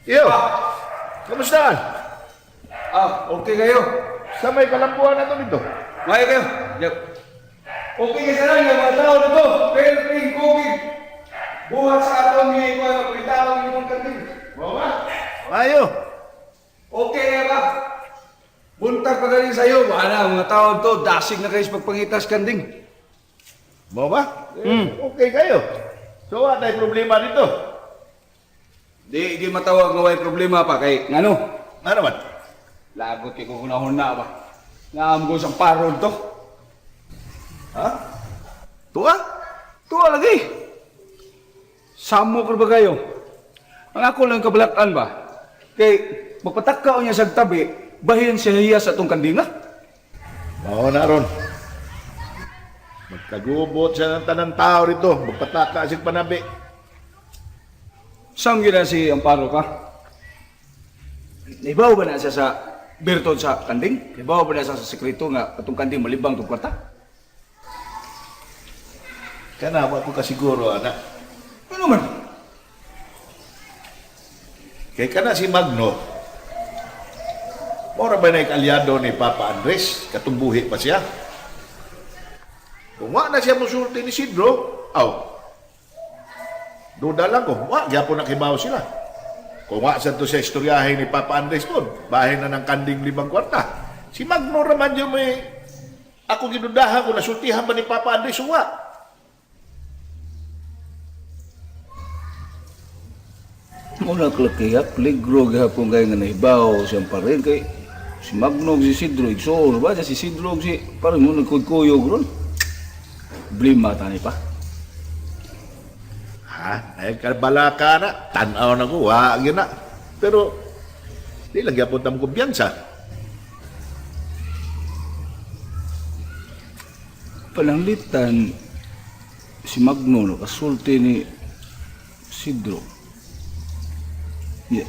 Iyo, kamusta? Okay kayo. Sa may kalambuan na to dito? Maya kayo. Yep. Okay kayo sana yung mga tao na to. Pero ping COVID. Buhat sa atong ngayon ko na pagkitawag yung mga kantin. Oo ba? Ayo. Okay na ba? Buntag pa galing sa'yo. Wala, mga tao to. Dasig na kayo sa pagpangitas kanding. Mo ba? Okay kayo. So, what ay problema dito? Di matawag nga may problema pa kay ngano. Ano naman? Lagot kay kung unahon na ba. Naamgo sa parod to. Ha? Tuwa? Tuwa lagi. Samo ko ba kayo? Ang ako lang kabalakan ba? Kay magpatakao niya sa tabi, bahin siya hiya sa atong kandinga. Oo na ron. Magkagubot siya ng tanang tao rito. Magpataka siya panabi. Saan gina si Amparo ka? Naibaw ba na siya sa birtod sa kanding? Naibaw ba na siya sa sekreto nga atong kanding malibang itong kwarta? Kana, wala ko kasiguro, anak. Ano man? Kay kana si Magno, mora ba na kalyado ni Papa Andres? Katumbuhi pa siya. Kung wala na siya musulti ni Sidro, duda lang ko, gyapon nakibaw sila. Kung wala sa to sa istoryahin ni Papa Andres po, bahay na ng kanding 5 kwarta. Si Magno raman yung may, ako ginudahan ko, nasultihan ba ni Papa Andres o wala? Muna kalakaya, peligro gahapon kayo nga naibaw siyang parin kay si Magnog, si Sidro, igsoor ba? Si Sidro, si parang mo nagkuyog ron. Blima tani pa. Ha? Ay, kabala ka na. Tanaw na ko, wag yun na. Pero, di lang yapon tam kumpiyansa. Pananglitan si Magno, no, kasulti ni Sidro. Yeah.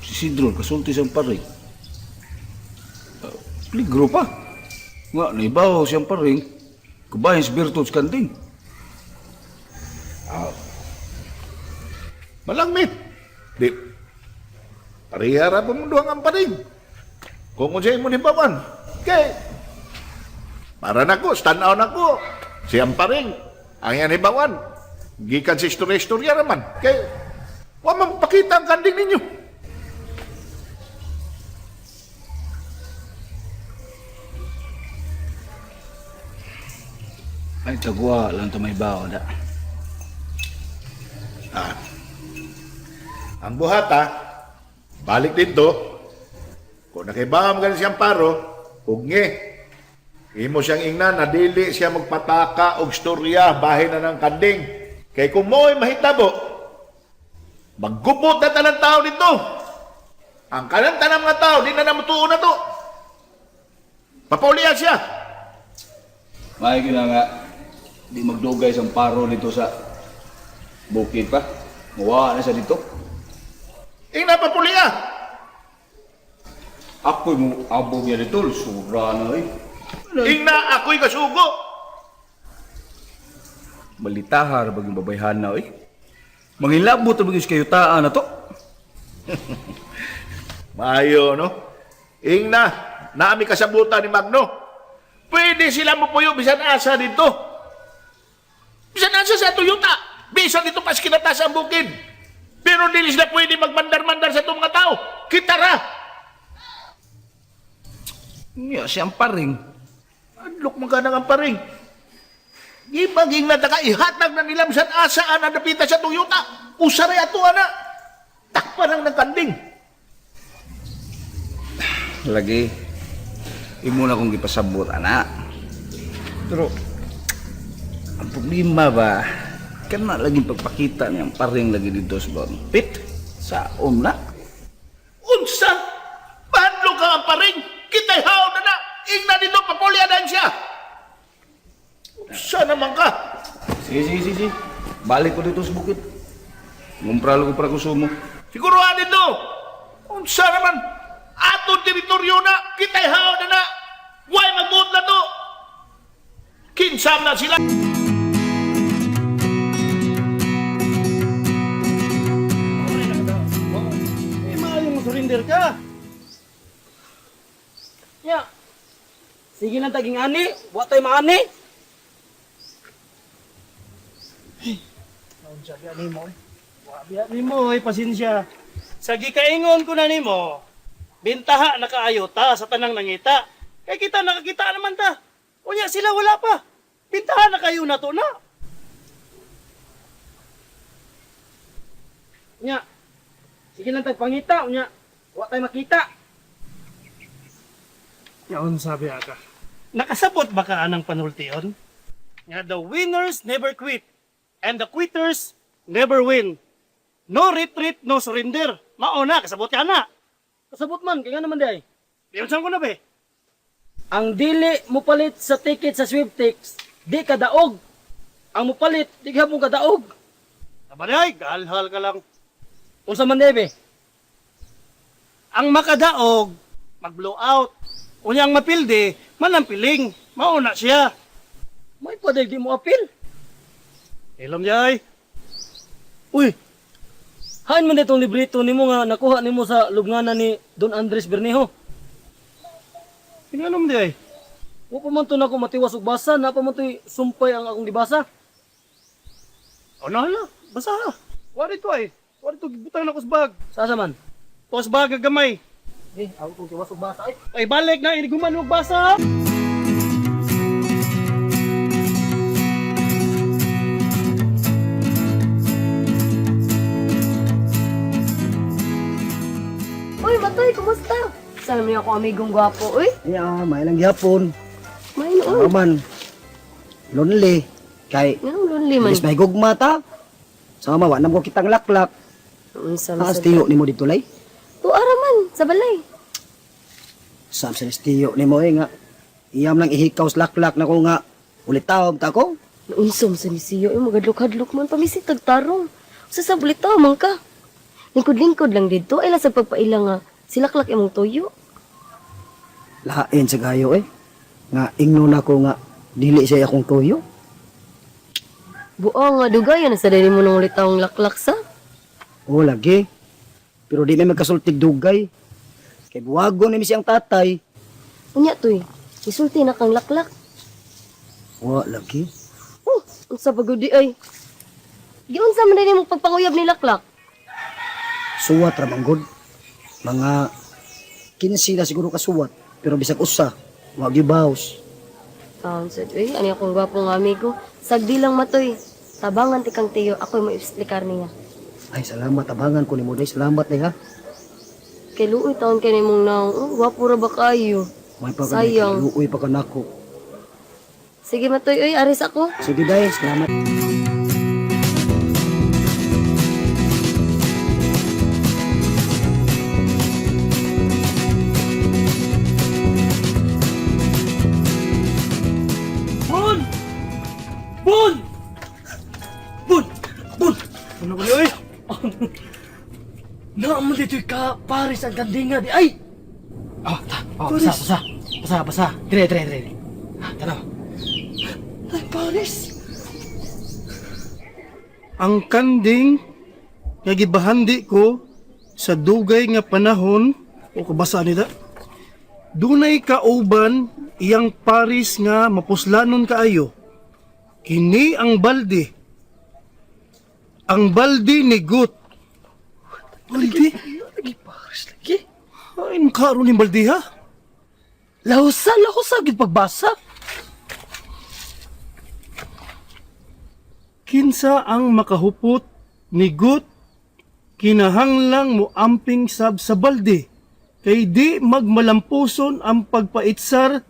Si Sidro, kasulti siyang paring. Peligro pa. Nga, naibaw siyang paring. Kubahin si Bertots Kanding. Malangmit. Di, parihara pa mo doang ang paring. Kung unsay mo ni Bawan. Kay, para na ko, stanaw na ko. Siyang paring. Ang yan ni Bawan. Gikan sa istorya-istorya naman. Kay, wala magpakita ang kanding ninyo. Ay, tagwa lang ito may bawa da. Ang buhata, balik dito. Kung nakibaham ka siyang paro, hugngi. Imo siyang ingnan, nadili siya magpataka og storya, bahay na ng kanding. Kay kung mo'y mahitabo, maggubot na talang tao dito. Ang kanang tanang mga tao, di na namutuon na to. Papaulihan siya. May gina nga, di magdugay sa paro dito sa bukid pa. Mawa na siya dito. Ingnan papaulihan. Ako'y mo abog niya dito, sobra na eh. Ingna ako'y kasugo. Balitahar baging babayhan na eh. Mangilabot na baging kayutaan na to. Mayo, no? Ingna, naami kasabutan ni Magno. Pwede sila mo puyo, bisan asa dito. Bisan asa sa Toyota. Bisan dito pas kinataas ang bukid. Pero dili sila pwede magmandar-mandar sa itong mga tao. Kitara. Nga siyang paring. Adlok magana ang paring. Gibaging nataka, ihatag na nila bisan asa ang nadapita sa Toyota. Usaray ato, ana. Takpan ng kanding. Lagi, imo na kong ipasabot, anak. Pero, ang problema ba, kana lagi pagpakita niyang paring lagi dito sa pit sa na. Unsa? Paano ka ang paring? Kita'y haon na. Ingna dito, papulyadan siya. Unsa naman ka? Sige. Balik ko dito sa bukid. Ngumpral ko para kusumo. Siguruhan dito. Unsa naman? Atong teritoryo na. Kita'y haon na. Why magbuot na to? Kinsam na sila. ka. Ya. Sige lang taging ani, wa tay maani. Naon siya biya nimo. Wa biya nimo pasensya. Sa gikaingon ko na nimo, bintaha na kaayo ta sa tanang nangita. Kay kita nakakita naman ta. Unya sila wala pa. Bintaha na kayo na to na. Unya. Sige lang tagpangita, unya. Wa tay makita. Yaon sabi aka. Nakasabot ba ka anang panultiyon? Nga the winners never quit and the quitters never win. No retreat, no surrender. Mauna, kasabot ka na. Kasabot man, kaya naman day. Diyan ko na be. Ang dili mo palit sa ticket sa sweepstakes, di ka daog. Ang mo palit, di ka mo kadaog. Nabalay, galhal ka lang. Unsa man day be? Ang makadaog, mag-blow out. Unyang mapilde, manampiling. Mauna siya. May paday di mo apil. Ilom jay. Uy, hain man itong librito ni mo nga nakuha ni mo sa lubnganan ni Don Andres Bernejo. Tingnan mo jay. Wa pa man to na ako matiwas og basa, na pa man to'y sumpay ang akong gibasa. O na hala, basa ha. Wari to ay. Wari to, butang na ko sa bag. Sasa man? To sa bag gamay. Ako kung tiwas og basa ay balik na iniguman og basa. Uy, Matoy, kumusta? Saan mo ako amigong gwapo, uy? Yeah, may lang gyapon. May noon. Man. Lonely. Kay Nga, lonely man. may gugma ta. Sama wa namo kitang laklak. Unsa Ang man sa... stiyo nimo dito lay. Tuara man, sa balay. Sam sa stiyo nimo nga. Iyam lang ihikaw sa laklak na ko nga. Ulit taom ta ko. Naunsom sa misiyo, yung magadlok-hadlok man, pamisig tagtarong. Usa sa bulitaw man ka. Lingkod-lingkod lang dito, ay sa pagpaila nga. Silaklak imong tuyo. Lain sa gayo eh. Nga ingnon ako nga dili siya akong tuyo. Buo nga dugayan sa dali mo nung litawang laklak sa. O lagi. Pero di may magkasultig dugay. Kay buwagon ni siyang tatay. Unya toy, isulti na kang laklak. Wa lagi. Unsa pagudi ay. Giunsa man dali mo pagpanguyab ni laklak? Suwat ra manggod. Mga 15 na siguro kasuwat. Pero bisag usa, wa gibaws. Said, uy, ano akong gwapong amigo. Sagdi lang Matoy. Tabangan ti kang tiyo, ako'y mo explicar niya. Ay, salamat. Tabangan ko ni mo day. Salamat day ha. Kay luoy taon kay nimong naong, gwapo ra ba kayo? May pa Sayang. Luoy pa ka nako. Sige Matoy, uy, aris ako. Sige day, salamat. Bun! Bun! Bun! Bun! Ano ba yun? Naman dito'y ka, Paris ang gandinga di ay! Basa. Dire. Tanaw. Ay, Paris! Ang kanding nga gibahandi ko sa dugay nga panahon o kabasa nila dunay kauban iyang Paris nga mapuslanon kaayo kini ang balde ni Gut balde Lagi, Paris lagi. ay makaroon ni balde ha Lahusan ako sa gid pagbasa. kinsa ang makahupot ni Gut kinahanglang mo amping sab sa balde kay di magmalampuson ang pagpaitsar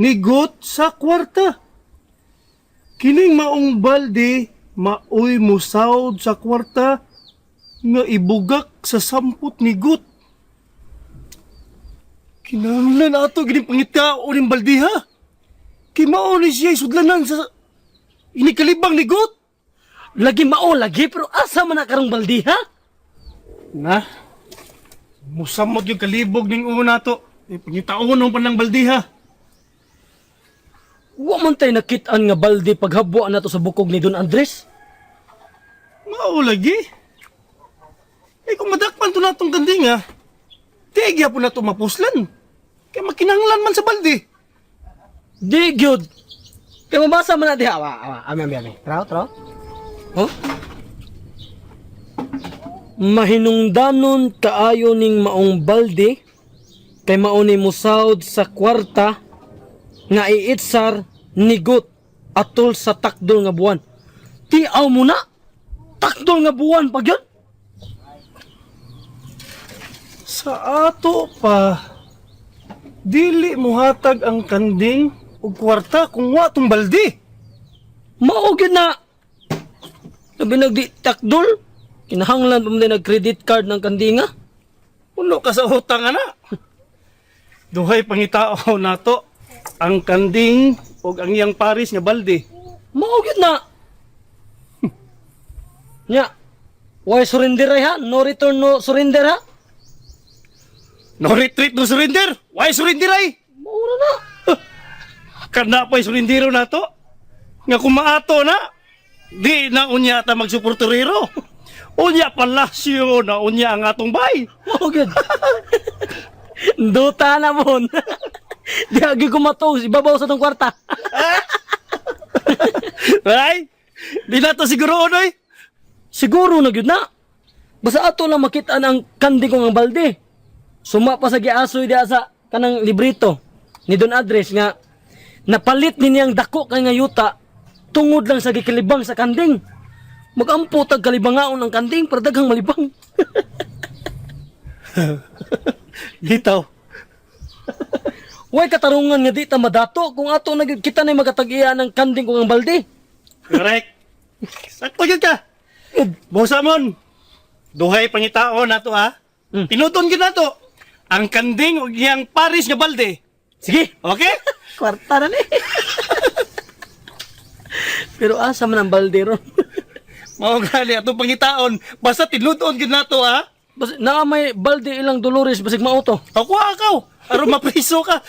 ni Gut sa kwarta. Kining maong balde maoy musawd sa kwarta nga ibugak sa samput ni Gut. Kinahanglan ato gining pangitao ning balde ha. Kay mao ni siya sudlanan sa inikalibang ni Gut. Lagi mao lagi pero asa man na karong baldi ha? Na, musamot yung kalibog ning una to. Pangitaon ng panang balde ha. Wa man tay nakitaan nga baldi paghabuan nato sa bukog ni Don Andres. Mao lagi. Eh kung madakpan to natong ganding ha. Tigya po na ito mapuslan. Kaya makinanglan man sa balde. Di gyud. Kaya mabasa man na diha. Ami. Traw. Oh? Mahinungdanon kaayo ning maong balde kay mauni musawd sa kwarta nga iitsar nigot atol sa takdol nga buwan. Tiaw mo na. Takdol nga buwan pag yun. Sa ato pa, dili mo hatag ang kanding o kwarta kung wa tong balde. Mao gyud na. Sabi nagdi takdol, kinahanglan pa mo din nag-credit card ng kandinga. Uno ka sa utang, ana. Duhay pangitao nato ang kanding o ang iyang paris nga balde. Mao gyud na. Nya, why surrender ay ha? No return, no surrender ha? No retreat, no surrender. Why surrender ay? Maura na. Kana pa'y surrendero na to. Nga kumaato na. Di na unya ta magsuporterero. Unya palasyo na unya ang atong bay. Mao gyud. Duta na mon. Di agi ko matos, ibabaw sa tong kwarta. Ay, di na to siguro onoy. Siguro na gyud na. Basta ato lang makita ang kandi ko nga balde. Suma pa sa giasoy diha sa kanang librito ni Don Andres nga napalit ni niyang dako kay nga yuta tungod lang sa gikilibang sa kanding. Magampo tag kalibangaon ang kanding para daghang malibang. Gitaw. Way katarungan nga di ta madato kung ato na gyud kita na magatag-iya ng kanding ko ang balde. Correct. Sakto yun ka. Bosamon. Duhay pangitao na to ha. Tinuton gyud na to. Ang kanding o iyang paris nga balde. Sige, Okay? kwarta na ni. Pero asa man ang balde ron? Mao gali atong pangitaon. Basta tinuton gyud na to ha. Basta naa may balde ilang Dolores basig mauto. Ako. Aron mapriso ka.